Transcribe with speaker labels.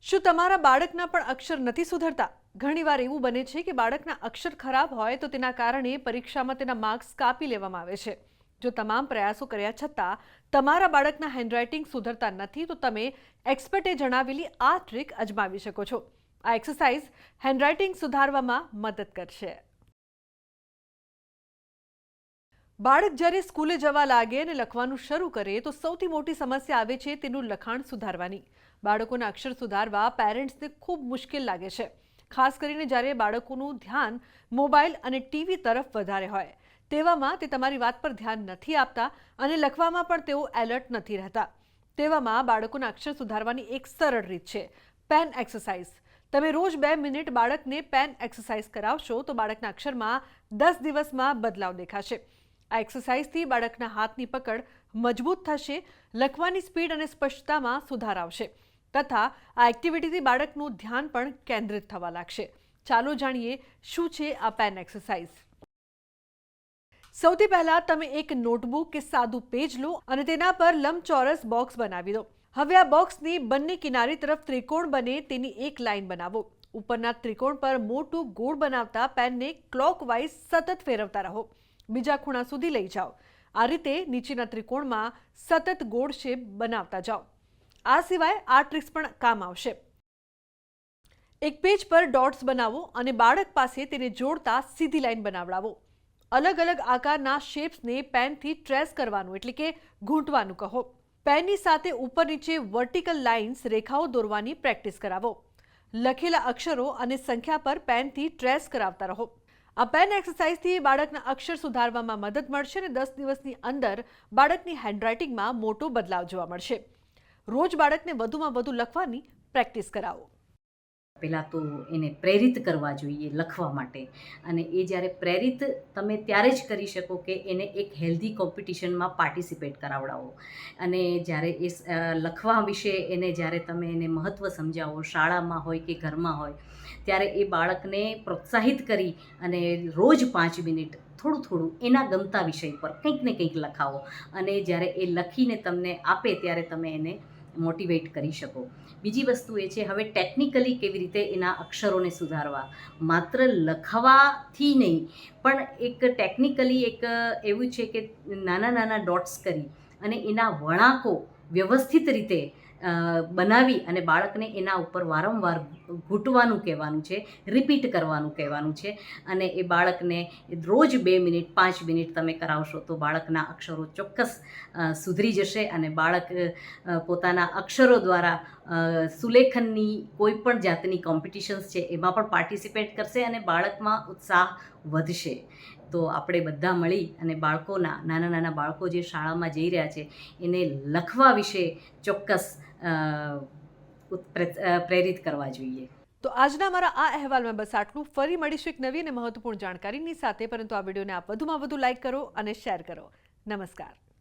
Speaker 1: શું તમારા બાળકના પણ અક્ષર નથી સુધરતા? ઘણીવાર એવું બને છે કે બાળકના અક્ષર ખરાબ હોય તો તેના કારણે પરીક્ષામાં તેના માર્ક્સ કાપી લેવામાં આવે છે. જો તમામ પ્રયાસો કર્યા છતાં તમારા બાળકના હેન્ડરાઇટિંગ સુધરતા નથી તો તમે એક્સપર્ટે જણાવેલી આ ટ્રીક અજમાવી શકો છો. આ એક્સરસાઇઝ હેન્ડરાઇટિંગ સુધારવામાં મદદ કરશે. બાળક જ્યારે સ્કૂલે જવા લાગે અને લખવાનું શરૂ કરે તો સૌથી મોટી સમસ્યા આવે છે તેનું લખાણ સુધારવાની. બાળકોના અક્ષર સુધારવા પેરેન્ટ્સને ખૂબ મુશ્કેલ લાગે છે, ખાસ કરીને જ્યારે બાળકોનું ધ્યાન મોબાઈલ અને ટીવી તરફ વધારે હોય. તેવામાં તે તમારી વાત પર ધ્યાન નથી આપતા અને લખવામાં પણ તેઓ એલર્ટ નથી રહેતા. તેવામાં બાળકોના અક્ષર સુધારવાની એક સરળ રીત છે પેન એક્સરસાઇઝ. તમે રોજ 2 મિનિટ બાળકને પેન એક્સરસાઇઝ કરાવશો તો બાળકના અક્ષરમાં 10 દિવસમાં બદલાવ દેખાશે. આ એક્સરસાઇઝથી બાળકના હાથની પકડ મજબૂત થશે, લખવાની સ્પીડ અને સ્પષ્ટતામાં સુધાર આવશે તથા આ એક્ટિવિટીથી બાળકનું ધ્યાન પણ કેન્દ્રિત થવા લાગશે. ચાલો જાણીએ શું છે આ પેન એક્સરસાઇઝ. સૌથી પહેલા તમે એક નોટબુક કે સાદું પેજ લો અને તેના પર લંબચોરસ બોક્સ બનાવી દો. હવે આ બોક્સની બંને કિનારી તરફ ત્રિકોણ બને તેની એક લાઇન બનાવો. ઉપરના ત્રિકોણ પર મોટું ગોળ બનાવતા પેનને ક્લોકવાઇઝ સતત ફેરવતા રહો. બીજા ખૂણા સુધી લઈ જાઓ. આ રીતે નીચેના ત્રિકોણમાં સતત ગોળ શેપ બનાવતા જાઓ. આ સિવાય આ ટ્રિક્સ પણ કામ આવશે. એક પેજ પર ડોટ્સ બનાવો અને બાળક પાસે તેને જોડતા સીધી લાઈન બનાવડાવો. અલગ અલગ આકારના શેપ્સને પેનથી ટ્રેસ કરવાનું એટલે કે ઘૂંટવાનું કહો. પેનની સાથે ઉપર નીચે વર્ટિકલ લાઇન્સ રેખાઓ દોરવાની પ્રેક્ટિસ કરાવો. લખેલા અક્ષરો અને સંખ્યા પર પેનથી ટ્રેસ કરાવતા રહો. આ પેન એક્સરસાઇઝથી બાળકના અક્ષર સુધારવામાં મદદ મળશે અને 10 દિવસની અંદર બાળકની હેન્ડરાઇટિંગમાં મોટો બદલાવ જોવા મળશે. રોજ બાળકને વધુમાં વધુ લખવાની પ્રેક્ટિસ કરાવો.
Speaker 2: પહેલાં તો એને પ્રેરિત કરવા જોઈએ લખવા માટે, અને એ જ્યારે પ્રેરિત તમે ત્યારે જ કરી શકો કે એને એક હેલ્ધી કોમ્પિટિશનમાં પાર્ટિસિપેટ કરાવડાવો. અને જ્યારે એ લખવા વિશે જ્યારે તમે એને મહત્ત્વ સમજાવો, શાળામાં હોય કે ઘરમાં હોય, ત્યારે એ બાળકને પ્રોત્સાહિત કરી અને રોજ 5 મિનિટ થોડું થોડું એના ગમતા વિષય પર કંઈક ને કંઈક લખાવો. અને જ્યારે એ લખીને તમને આપે ત્યારે તમે એને મોટિવેટ કરી શકો. બીજી વસ્તુ એ છે, હવે ટેકનિકલી કેવી રીતે એના અક્ષરોને સુધારવા. માત્ર લખવાથી નહીં, પણ એક ટેકનિકલી એક એવું છે કે નાના નાના ડોટ્સ કરી અને એના વળાંકો વ્યવસ્થિત રીતે બનાવી અને બાળકને એના ઉપર વારંવાર ઘૂંટવાનું કહેવાનું છે, રિપીટ કરવાનું કહેવાનું છે. અને એ બાળકને રોજ 2 મિનિટ 5 મિનિટ તમે કરાવશો તો બાળકના અક્ષરો ચોક્કસ સુધરી જશે અને બાળક પોતાના અક્ષરો દ્વારા સુલેખનની કોઈ પણ જાતની કોમ્પિટિશન્સ છે એમાં પણ પાર્ટિસિપેટ કરશે અને બાળકમાં ઉત્સાહ વધશે. તો આપણે બધા મળી અને બાળકોના નાના નાના બાળકો જે શાળામાં જઈ રહ્યા છે એને લખવા વિશે ચોક્કસ પ્રેરિત કરવા જોઈએ.
Speaker 1: તો આજના મારા આ અહેવાલમાં બસ આટલું. ફરી મળીશું એક નવી અને મહત્વપૂર્ણ જાણકારીની સાથે, પરંતુ આ વિડીયોને આપ વધુમાં વધુ લાઇક કરો અને શેર કરો. નમસ્કાર.